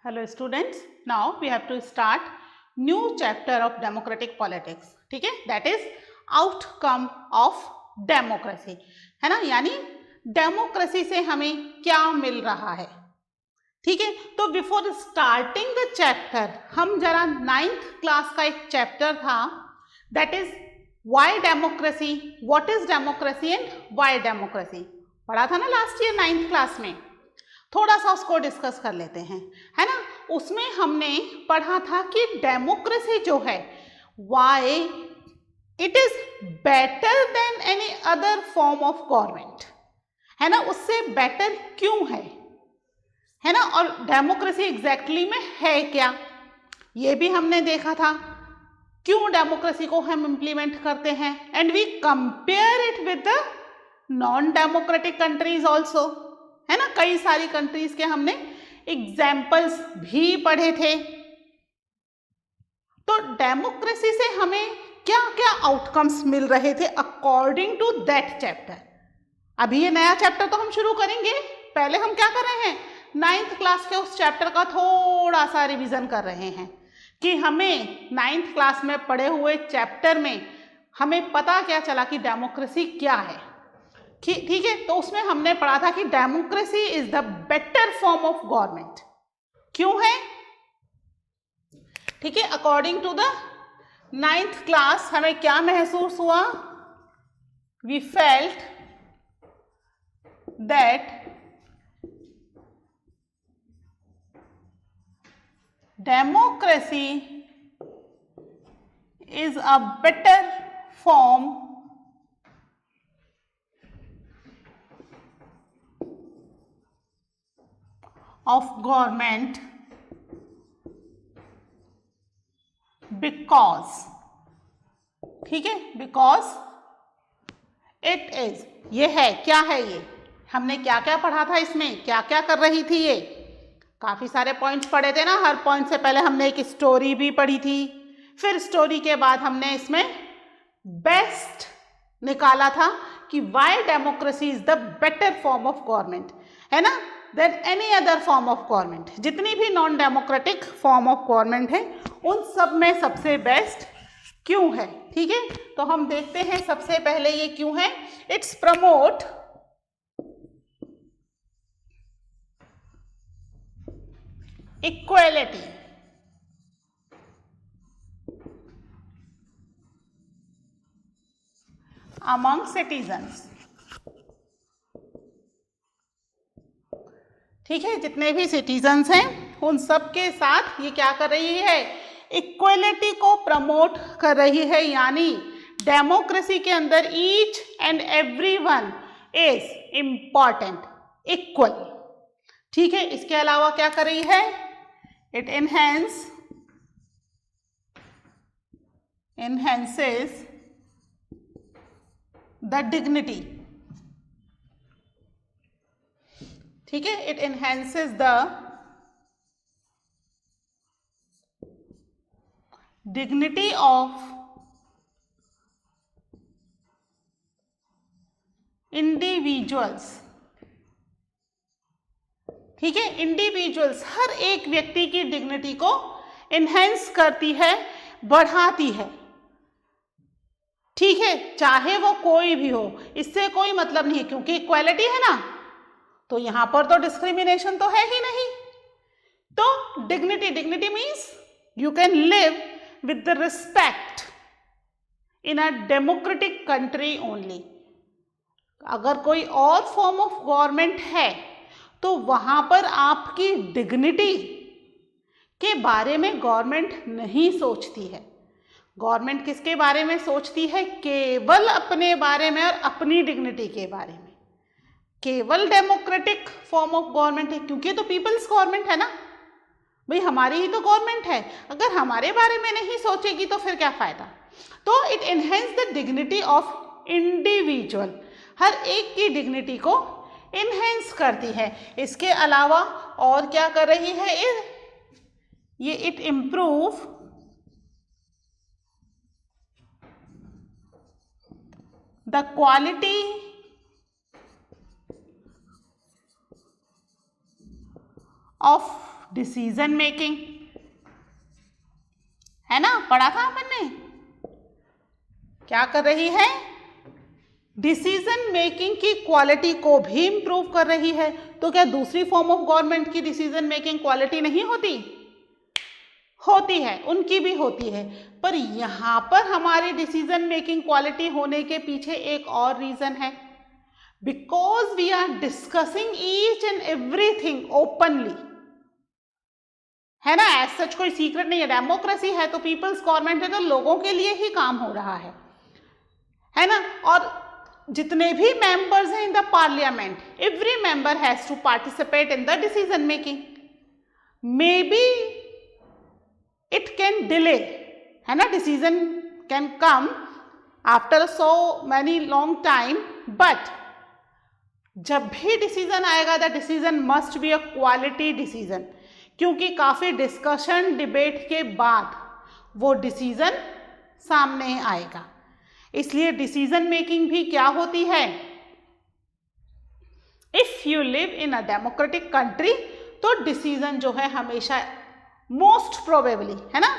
Hello students, now we have to start new chapter of democratic politics. ठीक है, that is outcome of democracy. है ना, यानी democracy से हमें क्या मिल रहा है. ठीक है, तो बिफोर स्टार्टिंग द चैप्टर हम जरा 9th क्लास का एक चैप्टर था, that is why democracy, what is democracy and why democracy, पढ़ा था ना लास्ट ईयर 9th क्लास में. थोड़ा सा उसको डिस्कस कर लेते हैं. है ना, उसमें हमने पढ़ा था कि डेमोक्रेसी जो है, why it is better than any other form of government. है ना, उससे बेटर क्यों है ना, और डेमोक्रेसी एग्जैक्टली में है क्या, ये भी हमने देखा था. क्यों डेमोक्रेसी को हम इंप्लीमेंट करते हैं, and we compare it with the non democratic countries also. है ना, कई सारी कंट्रीज के हमने एग्जाम्पल्स भी पढ़े थे. तो डेमोक्रेसी से हमें क्या क्या आउटकम्स मिल रहे थे अकॉर्डिंग टू दैट चैप्टर. अभी ये नया चैप्टर तो हम शुरू करेंगे, पहले हम क्या कर रहे हैं, 9th क्लास के उस चैप्टर का थोड़ा सा रिवीजन कर रहे हैं कि हमें 9th क्लास में पढ़े हुए चैप्टर में हमें पता क्या चला कि डेमोक्रेसी क्या है. ठीक है, तो उसमें हमने पढ़ा था कि democracy is the better form of government. क्यों है, ठीक है, according to the 9th class हमें क्या महसूस हुआ, we felt that democracy is a better form of government because, ठीक है, because it is, ये है, क्या है ये, हमने क्या क्या पढ़ा था इसमें, क्या क्या कर रही थी ये, काफी सारे पॉइंट्स पढ़े थे ना. हर पॉइंट से पहले हमने एक स्टोरी भी पढ़ी थी, फिर स्टोरी के बाद हमने इसमें बेस्ट निकाला था कि why democracy is the better form of government, है ना, then any other form of government. जितनी भी non democratic form of government है उन सब में सबसे बेस्ट क्यों है. ठीक है, तो हम देखते हैं सबसे पहले ये क्यों है. It's promote equality among citizens. ठीक है, जितने भी सिटीजन्स हैं उन सब के साथ ये क्या कर रही है, इक्वलिटी को प्रमोट कर रही है. यानी डेमोक्रेसी के अंदर each and every one is important, equal. ठीक है, इसके अलावा क्या कर रही है, इट enhances द डिग्निटी. ठीक है, it enhances the dignity of individuals. ठीक है, इंडिविजुअल्स, हर एक व्यक्ति की डिग्निटी को एनहेंस करती है, बढ़ाती है. ठीक है, चाहे वो कोई भी हो, इससे कोई मतलब नहीं, क्योंकि इक्वालिटी है ना, तो यहां पर तो डिस्क्रिमिनेशन तो है ही नहीं. तो dignity means you can live with the respect in a democratic country only. अगर कोई और फॉर्म ऑफ गवर्नमेंट है तो वहां पर आपकी डिग्निटी के बारे में गवर्नमेंट नहीं सोचती है. गवर्नमेंट किसके बारे में सोचती है, केवल अपने बारे में और अपनी डिग्निटी के बारे में. केवल डेमोक्रेटिक फॉर्म ऑफ गवर्नमेंट है, क्योंकि तो पीपल्स गवर्नमेंट है ना भाई, हमारी ही तो गवर्नमेंट है. अगर हमारे बारे में नहीं सोचेगी तो फिर क्या फायदा. तो it enhance the dignity of individual, हर एक की डिग्निटी को एनहेंस करती है. इसके अलावा और क्या कर रही है ये, it improve the quality of decision making, है ना, पढ़ा था अपन ने। क्या कर रही है? डिसीजन मेकिंग की क्वालिटी को भी इंप्रूव कर रही है। तो क्या दूसरी फॉर्म ऑफ गवर्नमेंट की डिसीजन मेकिंग क्वालिटी नहीं होती? होती है, उनकी भी होती है। पर यहां पर हमारी डिसीजन मेकिंग क्वालिटी होने के पीछे एक और रीजन है, because we are discussing each and everything openly, है ना। एज सच कोई सीक्रेट नहीं है, डेमोक्रेसी है तो पीपल्स गवर्नमेंट है तो लोगों के लिए ही काम हो रहा है ना। और जितने भी मेंबर्स हैं in the parliament, every member has to participate in the decision making. Maybe it can delay, है ना, decision can come after so many long time, but जब भी डिसीजन आएगा the decision must be a quality decision, क्योंकि काफी discussion debate के बाद वो डिसीजन सामने आएगा। इसलिए डिसीजन मेकिंग भी क्या होती है? If you live in a democratic country तो डिसीजन जो है हमेशा मोस्ट प्रोबेबली, है ना,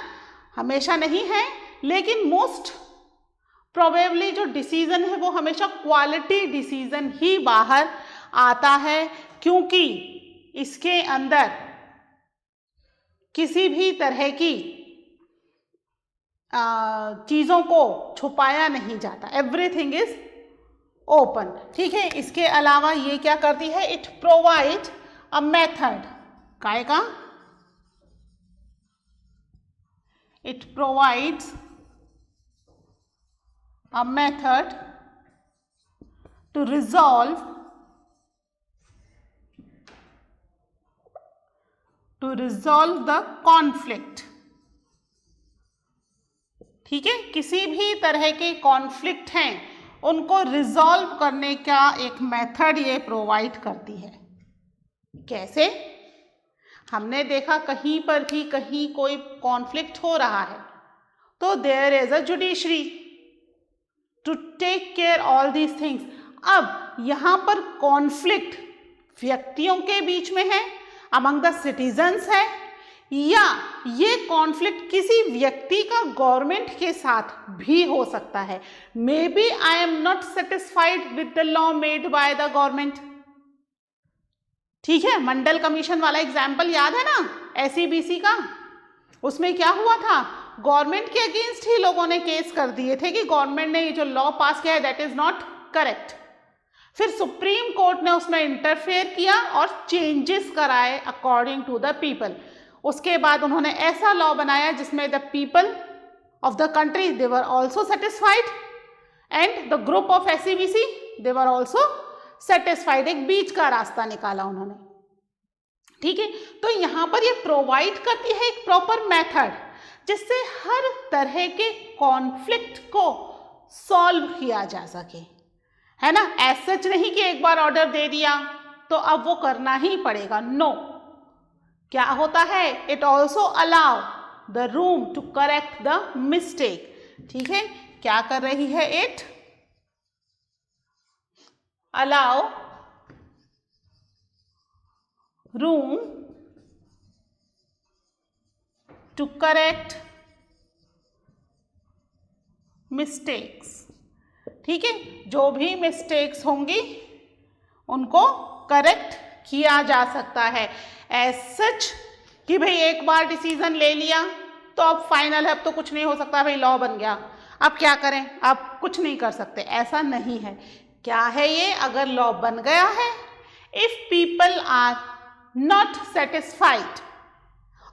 हमेशा नहीं है लेकिन मोस्ट प्रोबेबली जो डिसीजन है वो हमेशा क्वालिटी डिसीजन ही बाहर आता है, क्योंकि इसके अंदर किसी भी तरह की चीजों को छुपाया नहीं जाता, एवरीथिंग इज ओपन। ठीक है, इसके अलावा ये क्या करती है? इट प्रोवाइड अ मेथड, काय का? It provides a method to resolve the conflict. ठीक है, किसी भी तरह के कॉन्फ्लिक्ट हैं उनको रिजॉल्व करने का एक मेथड ये प्रोवाइड करती है। कैसे? हमने देखा कहीं पर भी कहीं कोई कॉन्फ्लिक्ट हो रहा है तो there is a judiciary to take care all these things. अब यहां पर कॉन्फ्लिक्ट व्यक्तियों के बीच में है, अमंग द सिटीजन्स है, या ये कॉन्फ्लिक्ट किसी व्यक्ति का गवर्नमेंट के साथ भी हो सकता है। Maybe I am not satisfied with the law made by the government. ठीक है, मंडल कमीशन वाला एग्जाम्पल याद है ना, एसईबीसी का। उसमें क्या हुआ था? गवर्नमेंट के अगेंस्ट ही लोगों ने केस कर दिए थे कि गवर्नमेंट ने ये जो लॉ पास किया है दैट इज नॉट करेक्ट। फिर सुप्रीम कोर्ट ने उसमें इंटरफेयर किया और चेंजेस कराए अकॉर्डिंग टू द पीपल। उसके बाद उन्होंने ऐसा लॉ बनाया जिसमें the people of the country they were also satisfied and the group of SEBC they were also satisfied. एक बीच का रास्ता निकाला उन्होंने। ठीक है, तो यहां पर ये प्रोवाइड करती है एक प्रॉपर मेथड जिससे हर तरह के कॉन्फ्लिक्ट को सॉल्व किया जा सके, है ना। एज सच नहीं कि एक बार ऑर्डर दे दिया तो अब वो करना ही पड़ेगा, नो। क्या होता है? It also allow the room to correct the mistake. ठीक है, क्या कर रही है? It allow room to correct mistakes. ठीक है, जो भी मिस्टेक्स होंगी उनको करेक्ट किया जा सकता है। एज सच कि भाई एक बार डिसीजन ले लिया तो अब फाइनल है, अब तो कुछ नहीं हो सकता, भाई लॉ बन गया, अब क्या करें, अब कुछ नहीं कर सकते, ऐसा नहीं है। क्या है ये? अगर लॉ बन गया है, if people are not satisfied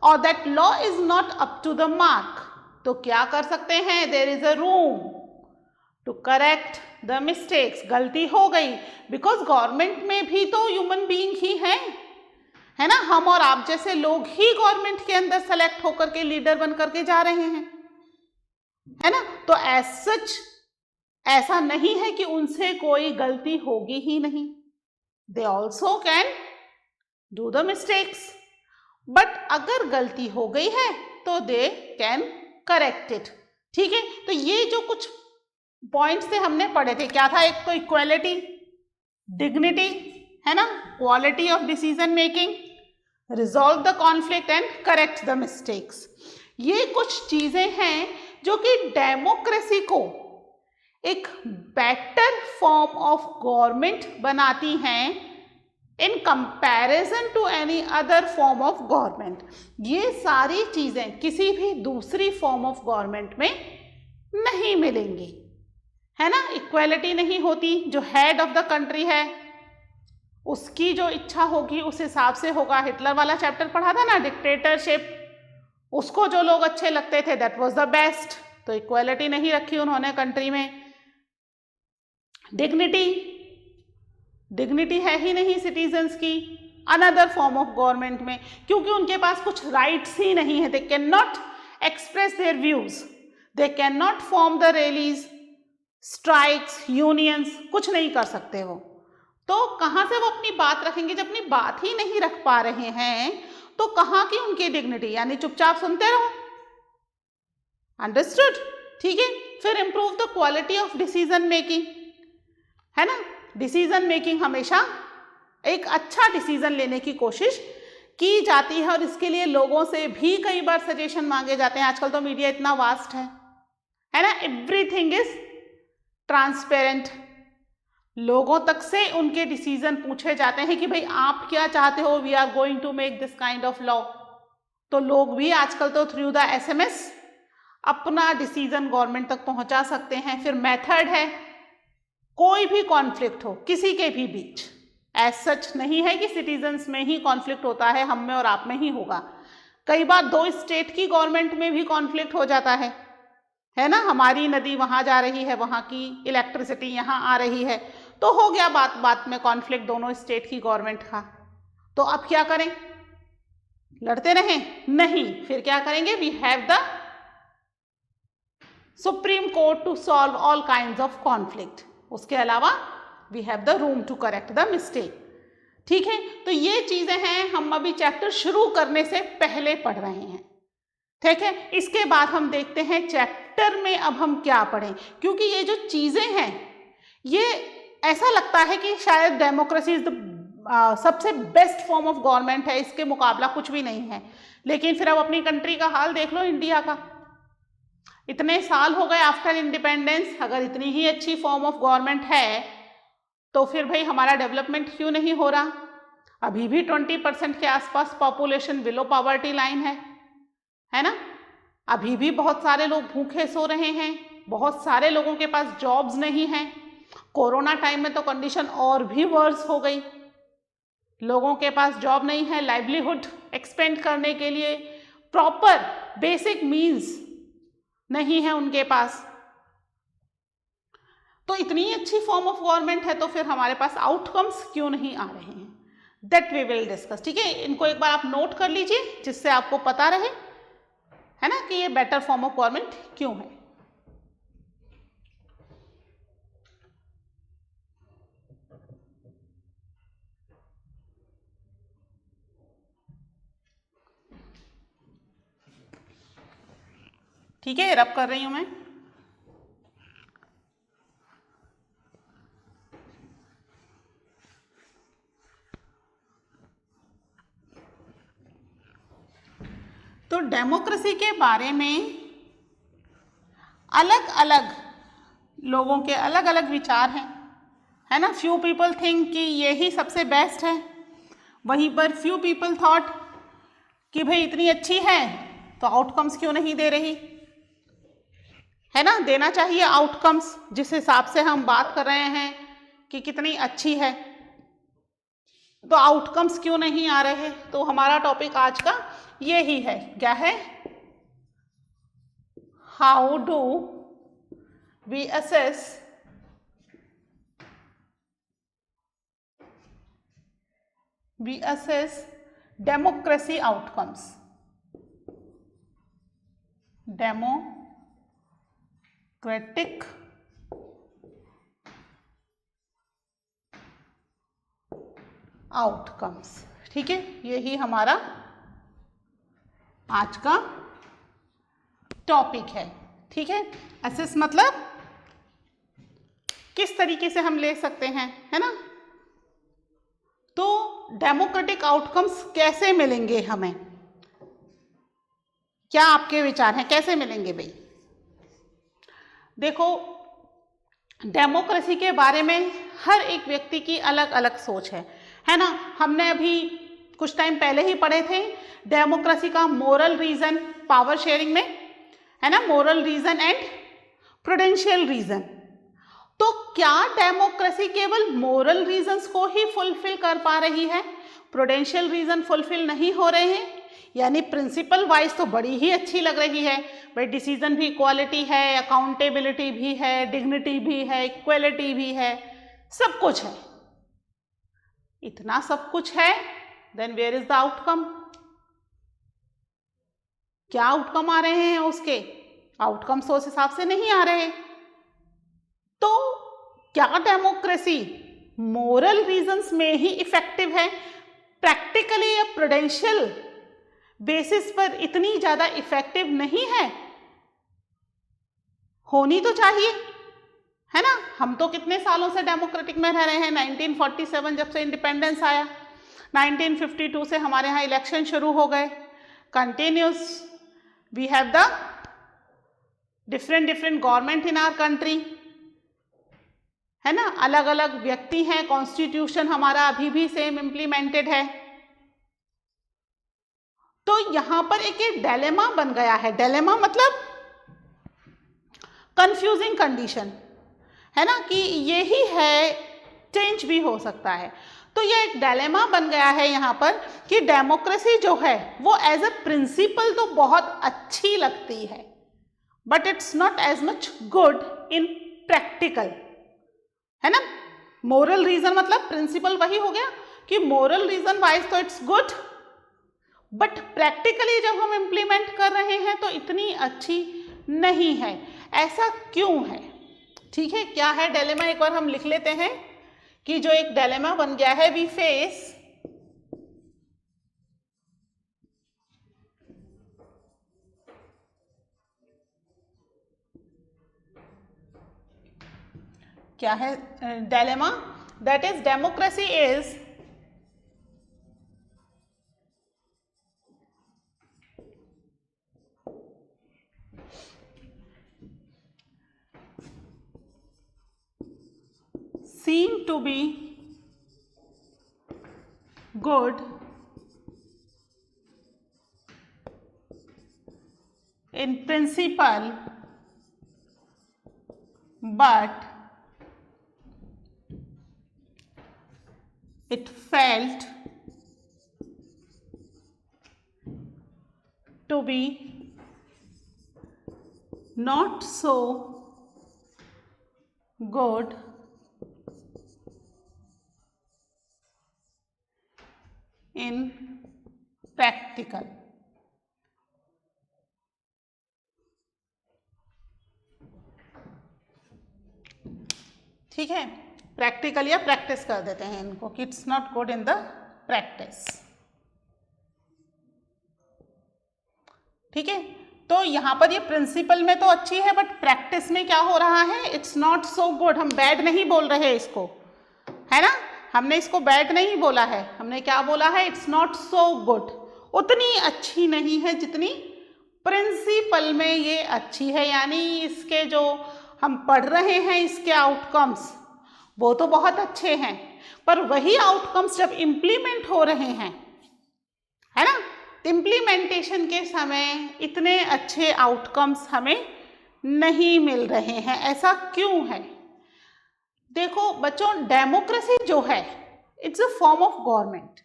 और that law is not up to the mark, तो क्या कर सकते हैं? There is a room to correct the mistakes. गलती हो गई, बिकॉज गवर्नमेंट में भी तो ह्यूमन बीइंग ही है ना, हम और आप जैसे लोग ही गवर्नमेंट के अंदर सेलेक्ट होकर के लीडर बन करके जा रहे हैं, है ना। तो एज सच ऐसा नहीं है कि उनसे कोई गलती होगी ही नहीं, they also can do the mistakes, but अगर गलती हो गई है तो दे कैन करेक्ट इट। ठीक है, तो ये जो कुछ पॉइंट्स थे हमने पढ़े थे, क्या था? एक तो इक्वालिटी, डिग्निटी, है ना, quality of decision making, resolve the conflict and correct the mistakes. ये कुछ चीजें हैं जो कि डेमोक्रेसी को एक बेटर फॉर्म ऑफ गवर्नमेंट बनाती हैं in comparison to any other form of government. ये सारी चीजें किसी भी दूसरी फॉर्म ऑफ गवर्नमेंट में नहीं मिलेंगी, है ना। इक्वालिटी नहीं होती, जो हेड ऑफ द कंट्री है उसकी जो इच्छा होगी उस हिसाब से होगा। हिटलर वाला चैप्टर पढ़ा था ना, डिक्टेटरशिप, उसको जो लोग अच्छे लगते थे दैट वाज द बेस्ट। तो इक्वालिटी नहीं रखी उन्होंने कंट्री में। डिग्निटी है ही नहीं सिटीजन्स की अनदर फॉर्म ऑफ गवर्नमेंट में, क्योंकि उनके पास कुछ राइट्स ही नहीं है। They can not express their views, they can not form the rallies, strikes, unions, कुछ नहीं कर सकते वो। तो कहाँ से वो अपनी बात रखेंगे? जब अपनी बात ही नहीं रख पा रहे हैं तो कहाँ की उनकी डिग्निटी? यानी चुपचाप सुनते रहो। अंडरस्टूड? ठीक है। फिर improve the quality of decision making, है ना। डिसीजन मेकिंग हमेशा एक अच्छा डिसीजन लेने की कोशिश की जाती है और इसके लिए लोगों से भी कई बार सजेशन मांगे जाते हैं। आजकल तो मीडिया इतना वास्ट है ना। Everything is transparent. लोगों तक से उनके डिसीजन पूछे जाते हैं कि भाई आप क्या चाहते हो, we are going to make this kind of law. तो लोग भी आजकल तो थ्रू द SMS अपना डिसीजन गवर्नमेंट तक पहुंचा सकते हैं। फिर मेथड है, कोई भी कॉन्फ्लिक्ट हो किसी के भी बीच, एज सच नहीं है कि सिटीजन्स में ही कॉन्फ्लिक्ट होता है, हम में और आप में ही होगा। कई बार 2 स्टेट की गवर्नमेंट में भी कॉन्फ्लिक्ट हो जाता है ना। हमारी नदी वहां जा रही है, वहां की इलेक्ट्रिसिटी यहाँ आ रही है, तो हो गया बात में कॉन्फ्लिक्ट दोनों स्टेट की गवर्नमेंट का। तो अब क्या करें? लड़ते रहें? नहीं। फिर क्या करेंगे? We have the supreme court to solve all kinds of conflict. उसके अलावा we have the room to correct the mistake. ठीक है। तो ये चीजें हैं, हम अभी चैप्टर शुरू करने से पहले पढ़ रहे हैं। ठीक है। इसके बाद हम देखते हैं चैप्टर में अब हम क्या पढ़ें, क्योंकि ये जो चीजें हैं ये ऐसा लगता है कि शायद डेमोक्रेसी इज द सबसे बेस्ट फॉर्म ऑफ गवर्नमेंट है, इसके मुकाबला कुछ भी नहीं है। लेकिन फिर अब अपनी कंट्री का हाल देख लो, इंडिया का। इतने साल हो गए आफ्टर इंडिपेंडेंस, अगर इतनी ही अच्छी फॉर्म ऑफ गवर्नमेंट है तो फिर भाई हमारा डेवलपमेंट क्यों नहीं हो रहा? अभी भी 20% के आसपास पॉपुलेशन बिलो पॉवर्टी लाइन है ना। अभी भी बहुत सारे लोग भूखे सो रहे हैं, बहुत सारे लोगों के पास जॉब्स नहीं हैं। कोरोना टाइम में तो कंडीशन और भी वर्स हो गई, लोगों के पास जॉब नहीं है, लाइवलीहुड एक्सपेंड करने के लिए प्रॉपर बेसिक मीन्स नहीं है उनके पास। तो इतनी अच्छी फॉर्म ऑफ गवर्नमेंट है तो फिर हमारे पास आउटकम्स क्यों नहीं आ रहे हैं? That we will discuss. ठीक है। इनको एक बार आप नोट कर लीजिए जिससे आपको पता रहे, है ना, कि ये बेटर फॉर्म ऑफ गवर्नमेंट क्यों है। ठीक है। रब कर रही हूं मैं। तो डेमोक्रेसी के बारे में अलग अलग लोगों के अलग अलग विचार हैं, है ना। फ्यू पीपल थिंक कि ये ही सबसे बेस्ट है, वहीं पर फ्यू पीपल थॉट कि भाई इतनी अच्छी है तो आउटकम्स क्यों नहीं दे रही, है ना। देना चाहिए आउटकम्स, जिस हिसाब से हम बात कर रहे हैं कि कितनी अच्छी है, तो आउटकम्स क्यों नहीं आ रहे। तो हमारा टॉपिक आज का ये ही है। क्या है? How do we assess democracy outcomes. Democratic outcomes. ठीक है। यही हमारा आज का टॉपिक है। ठीक है। असेस मतलब किस तरीके से हम ले सकते हैं, है ना। तो डेमोक्रेटिक आउटकम्स कैसे मिलेंगे हमें? क्या आपके विचार हैं, कैसे मिलेंगे भाई? देखो, डेमोक्रेसी के बारे में हर एक व्यक्ति की अलग अलग सोच है ना। हमने अभी कुछ टाइम पहले ही पढ़े थे डेमोक्रेसी का मोरल रीजन पावर शेयरिंग में, है ना, moral reason and prudential reason. तो क्या डेमोक्रेसी केवल मोरल रीजंस को ही फुलफिल कर पा रही है, प्रूडेंशियल रीजन फुलफिल नहीं हो रहे हैं? यानी प्रिंसिपल वाइज तो बड़ी ही अच्छी लग रही है भाई, डिसीजन भी इक्वालिटी है, अकाउंटेबिलिटी भी है, डिग्निटी भी है, इक्वालिटी भी है, सब कुछ है। इतना सब कुछ है, then where is the outcome? क्या आउटकम आ रहे हैं उसके? आउटकम्स उस हिसाब से नहीं आ रहे। तो क्या डेमोक्रेसी मोरल रीजंस में ही इफेक्टिव है, प्रैक्टिकली या प्रूडेंशियल बेसिस पर इतनी ज्यादा इफेक्टिव नहीं है? होनी तो चाहिए, है ना। हम तो कितने सालों से डेमोक्रेटिक में रह रहे हैं, 1947 जब से इंडिपेंडेंस आया, 1952 से हमारे यहाँ इलेक्शन शुरू हो गए, continuous we have the different government in our country, है ना, अलग अलग व्यक्ति हैं, कॉन्स्टिट्यूशन हमारा अभी भी सेम इम्प्लीमेंटेड है। तो यहां पर एक डायलेमा बन गया है। डायलेमा मतलब कंफ्यूजिंग कंडीशन, है ना, कि यही है, चेंज भी हो सकता है। तो ये एक डायलेमा बन गया है यहाँ पर कि डेमोक्रेसी जो है वो एज अ प्रिंसिपल तो बहुत अच्छी लगती है, but it's not as much good in practical, है ना। मोरल रीजन मतलब प्रिंसिपल वही हो गया कि मोरल रीजन वाइज तो इट्स गुड, बट प्रैक्टिकली जब हम इम्प्लीमेंट कर रहे हैं तो इतनी अच्छी नहीं है। ऐसा क्यों है? ठीक है, क्या है डायलेमा, एक बार हम लिख लेते हैं कि जो एक डायलेमा बन गया है, वी फेस क्या है dilemma, that is democracy is seen to be good in principle, but it felt to be not so good in practical। ठीक है, प्रैक्टिकल या प्रैक्टिस कर देते हैं इनको कि it's not good in the practice. ठीक है, तो यहाँ पर ये प्रिंसिपल में तो अच्छी है, बट प्रैक्टिस में क्या हो रहा है, इट्स नॉट सो गुड। हम बैड नहीं बोल रहे इसको, है ना, हमने इसको बैड नहीं बोला है, हमने क्या बोला है, इट्स नॉट सो गुड, उतनी अच्छी नहीं है जितनी प्रिंसिपल में ये अच्छी है। यानी इसके जो हम पढ़ रहे हैं इसके आउटकम्स वो तो बहुत अच्छे हैं, पर वही आउटकम्स जब इम्प्लीमेंट हो रहे हैं, है ना, इम्प्लीमेंटेशन के समय इतने अच्छे आउटकम्स हमें नहीं मिल रहे हैं। ऐसा क्यों है? देखो बच्चों, डेमोक्रेसी जो है it's a form of government,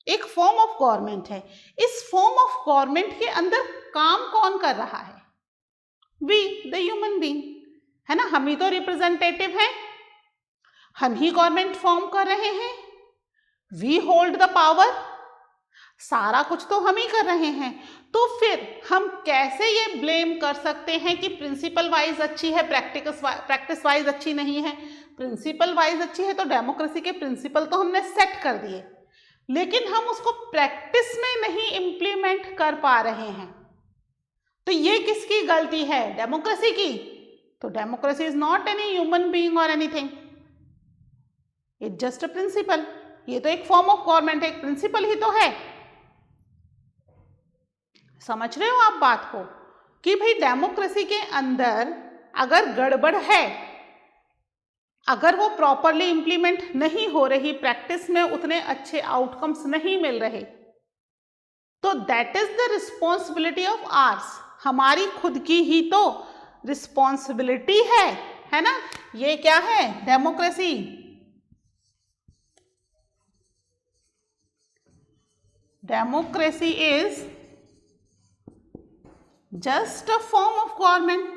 एक फॉर्म ऑफ गवर्नमेंट है। इस फॉर्म ऑफ गवर्नमेंट के अंदर काम कौन कर रहा है? वी द ह्यूमन बीइंग, है ना, हम ही तो रिप्रेजेंटेटिव हैं, हम ही गवर्नमेंट फॉर्म कर रहे हैं, वी होल्ड द पावर, सारा कुछ तो हम ही कर रहे हैं। तो फिर हम कैसे ये ब्लेम कर सकते हैं कि प्रिंसिपल वाइज अच्छी है, प्रैक्टिस वाइज अच्छी नहीं है? प्रिंसिपल वाइज अच्छी है तो डेमोक्रेसी के प्रिंसिपल तो हमने सेट कर दिए, लेकिन हम उसको प्रैक्टिस में नहीं इम्प्लीमेंट कर पा रहे हैं। तो ये किसकी गलती है? डेमोक्रेसी की। तो democracy is not any human being और anything, it's just a principle. ये तो एक फॉर्म ऑफ गवर्नमेंट है, एक प्रिंसिपल ही तो है। समझ रहे हो आप बात को कि भाई डेमोक्रेसी के अंदर अगर गड़बड़ है, अगर वो प्रॉपरली इंप्लीमेंट नहीं हो रही, प्रैक्टिस में उतने अच्छे आउटकम्स नहीं मिल रहे, तो that is the responsibility of ours, हमारी खुद की ही तो रिस्पॉन्सिबिलिटी है ना। ये क्या है? Democracy. Democracy is just a form of government.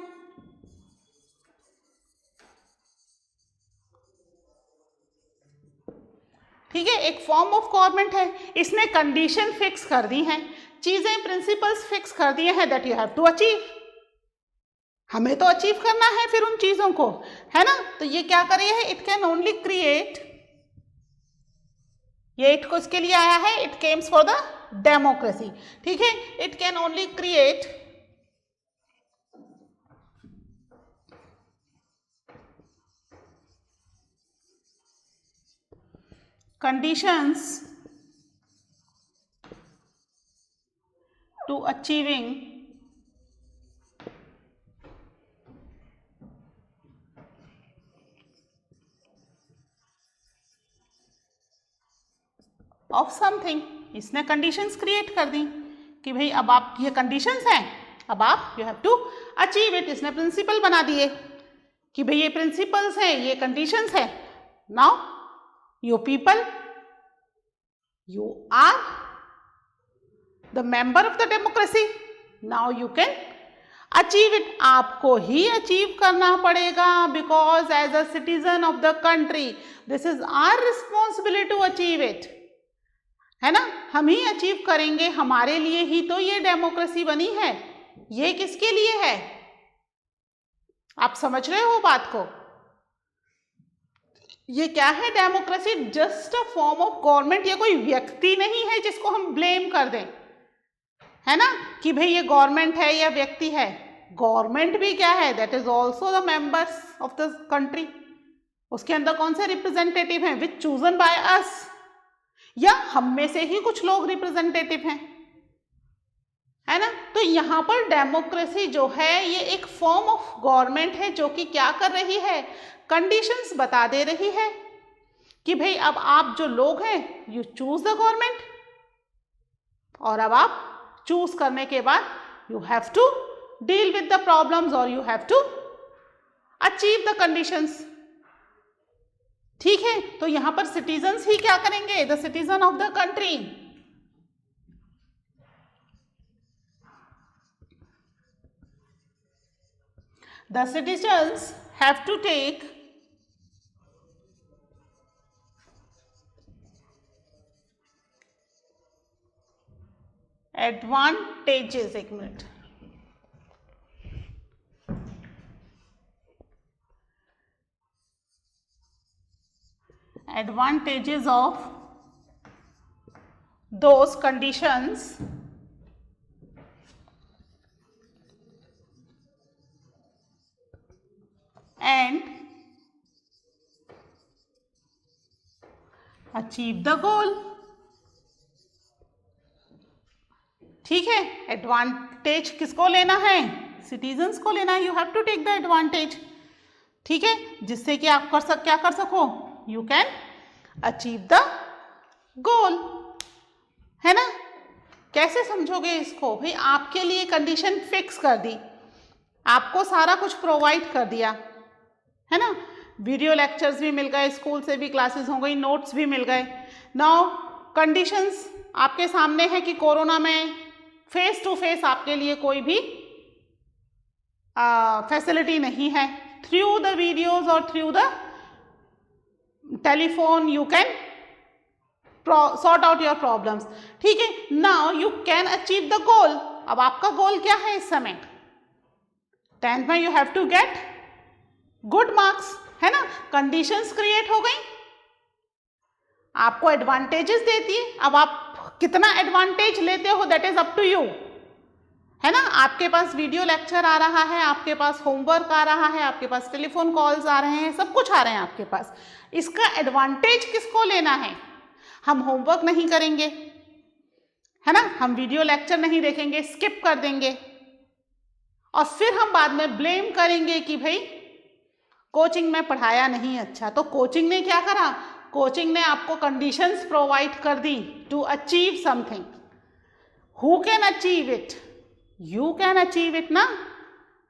ठीक है, एक फॉर्म ऑफ गवर्नमेंट है, इसने कंडीशन फिक्स कर दी हैं, चीजें प्रिंसिपल्स फिक्स कर दिए हैं that you have to achieve. हमें तो अचीव करना है फिर उन चीजों को, है ना। तो ये क्या कर रही है? इट कैन ओनली क्रिएट, ये इट को इसके लिए आया है, it Kemps for the democracy. ठीक है, it can only create conditions to achieving of something। इसने कंडीशंस क्रिएट कर दी कि भाई अब आप, ये कंडीशंस हैं, अब आप you have to achieve it. इसने प्रिंसिपल बना दिए कि भाई ये प्रिंसिपल्स हैं, ये कंडीशंस है। Now you people, you are the member of the democracy, now you can achieve it। आपको ही अचीव करना पड़ेगा, because as a citizen of the country this is our responsibility to achieve it, है ना। हम ही achieve करेंगे, हमारे लिए ही तो ये डेमोक्रेसी बनी है। ये किसके लिए है? आप समझ रहे हो बात को? ये क्या है? Democracy just a form of government. ये कोई व्यक्ति नहीं है जिसको हम ब्लेम कर दें, है ना, कि भाई ये गवर्नमेंट है या व्यक्ति है। गवर्नमेंट भी क्या है? That is also the members of the country. उसके अंदर कौन से रिप्रेजेंटेटिव हैं? विच चूजन बाय अस, या हम में से ही कुछ लोग रिप्रेजेंटेटिव हैं, है ना। तो यहाँ पर डेमोक्रेसी जो है ये एक फॉर्म ऑफ गवर्नमेंट है जो कि क्या कर रही है? कंडीशंस बता दे रही है कि भाई अब आप जो लोग हैं, यू चूज द गवर्नमेंट, और अब आप चूज करने के बाद you have to deal with the problems और you have to achieve the conditions. ठीक है, तो यहां पर सिटीजन्स ही क्या करेंगे? The citizen of the country. The citizens have to take advantages, एक minute, advantages of those conditions and achieve the goal। ठीक है, एडवांटेज किसको लेना है? सिटीजन्स को लेना है। You have to take the advantage, ठीक है, जिससे कि आप क्या कर सको? You can achieve the goal, है ना। कैसे समझोगे इसको? भाई आपके लिए कंडीशन फिक्स कर दी, आपको सारा कुछ प्रोवाइड कर दिया, है ना। वीडियो लेक्चर्स भी मिल गए, स्कूल से भी क्लासेस हो गई, नोट्स भी मिल गए। नाउ कंडीशंस आपके सामने है कि कोरोना में फेस टू फेस आपके लिए कोई भी फैसिलिटी नहीं है। थ्रू द वीडियोज और through the telephone you can sort out your problems. ठीक है, now you can achieve the goal. अब आपका गोल क्या है इस समय? 10th में you have to get good marks, है ना। कंडीशंस क्रिएट हो गई, आपको एडवांटेजेस देती है। अब आप कितना एडवांटेज लेते हो that is up to you, है ना। आपके पास वीडियो लेक्चर आ रहा है, आपके पास होमवर्क आ रहा है, आपके पास टेलीफोन कॉल्स आ रहे हैं, सब कुछ आ रहे हैं आपके पास। इसका एडवांटेज किसको लेना है? हम होमवर्क नहीं करेंगे, है ना, हम वीडियो लेक्चर नहीं देखेंगे, स्किप कर देंगे, और फिर हम बाद में ब्लेम करेंगे कि भाई कोचिंग में पढ़ाया नहीं अच्छा। तो कोचिंग ने क्या करा, कोचिंग ने आपको कंडीशंस प्रोवाइड कर दी to achieve something. Who can achieve it? You can achieve it ना।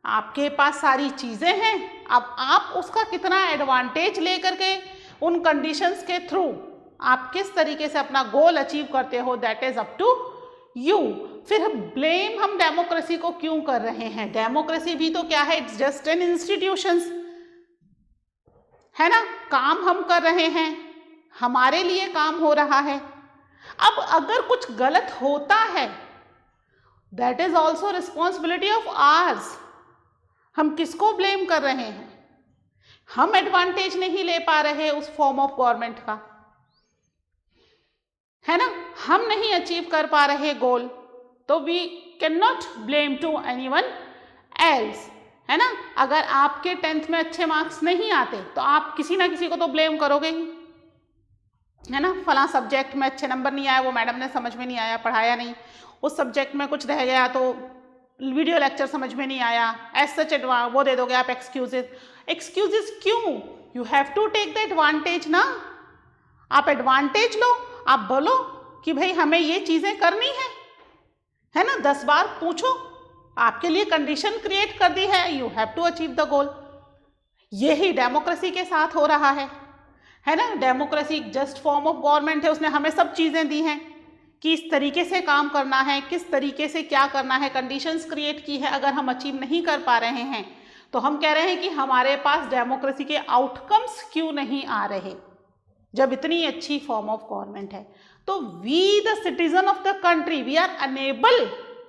आपके पास सारी चीजें हैं, अब आप उसका कितना एडवांटेज लेकर के उन कंडीशंस के थ्रू आप किस तरीके से अपना गोल अचीव करते हो, that is up to you. फिर ब्लेम हम डेमोक्रेसी को क्यों कर रहे हैं? डेमोक्रेसी भी तो क्या है, इट्स जस्ट एन इंस्टीट्यूशंस, है ना, काम हम कर रहे हैं, हमारे लिए काम हो रहा है। अब अगर कुछ गलत होता है, that is also responsibility of hours. हम किसको ब्लेम कर रहे हैं? हम एडवांटेज नहीं ले पा रहे उस फॉर्म ऑफ गवर्नमेंट का, है ना, हम नहीं अचीव कर पा रहे गोल, तो we can not blame to anyone else, है ना। अगर आपके 10th में अच्छे मार्क्स नहीं आते तो आप किसी ना किसी को तो ब्लेम करोगे ही, है ना। फला सब्जेक्ट में अच्छे नंबर नहीं आए, वो मैडम ने समझ में नहीं आया, पढ़ाया नहीं। उस सब्जेक्ट में कुछ रह गया तो वीडियो लेक्चर समझ में नहीं आया, एज सच वो दे दोगे आप एक्सक्यूजेज। एक्सक्यूजेज क्यों? You have to take the advantage ना। आप एडवांटेज लो, आप बोलो कि भाई हमें ये चीजें करनी है ना, 10 बार पूछो, आपके लिए कंडीशन क्रिएट कर दी है, you have to achieve the goal. यही डेमोक्रेसी के साथ हो रहा है ना। Democracy just form of government है, उसने हमें सब चीजें दी हैं कि इस तरीके से काम करना है, किस तरीके से क्या करना है, कंडीशंस क्रिएट की है। अगर हम अचीव नहीं कर पा रहे हैं तो हम कह रहे हैं कि हमारे पास डेमोक्रेसी के आउटकम्स क्यों नहीं आ रहे, जब इतनी अच्छी फॉर्म ऑफ गवर्नमेंट है। तो we the citizen of the country, we are enable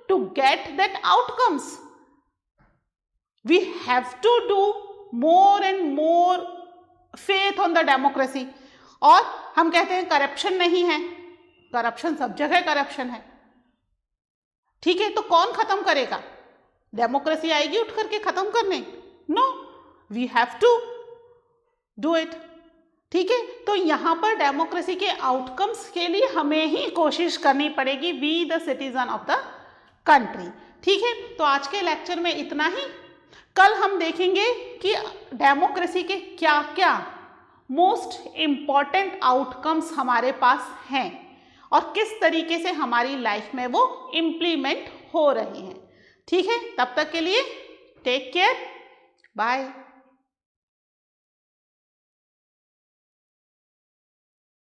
to get that outcomes. We have to do more and more faith on the democracy. और हम कहते हैं करप्शन नहीं है, करप्शन सब जगह करप्शन है, ठीक है, तो कौन खत्म करेगा? डेमोक्रेसी आएगी उठ करके खत्म करने? No, we have to do it, ठीक है। तो यहां पर डेमोक्रेसी के आउटकम्स के लिए हमें ही कोशिश करनी पड़ेगी, we the citizen of the country, ठीक है। तो आज के लेक्चर में इतना ही। कल हम देखेंगे कि डेमोक्रेसी के क्या क्या मोस्ट इंपॉर्टेंट आउटकम्स हमारे पास हैं और किस तरीके से हमारी लाइफ में वो इम्प्लीमेंट हो रहे हैं, ठीक है। तब तक के लिए टेक केयर, बाय।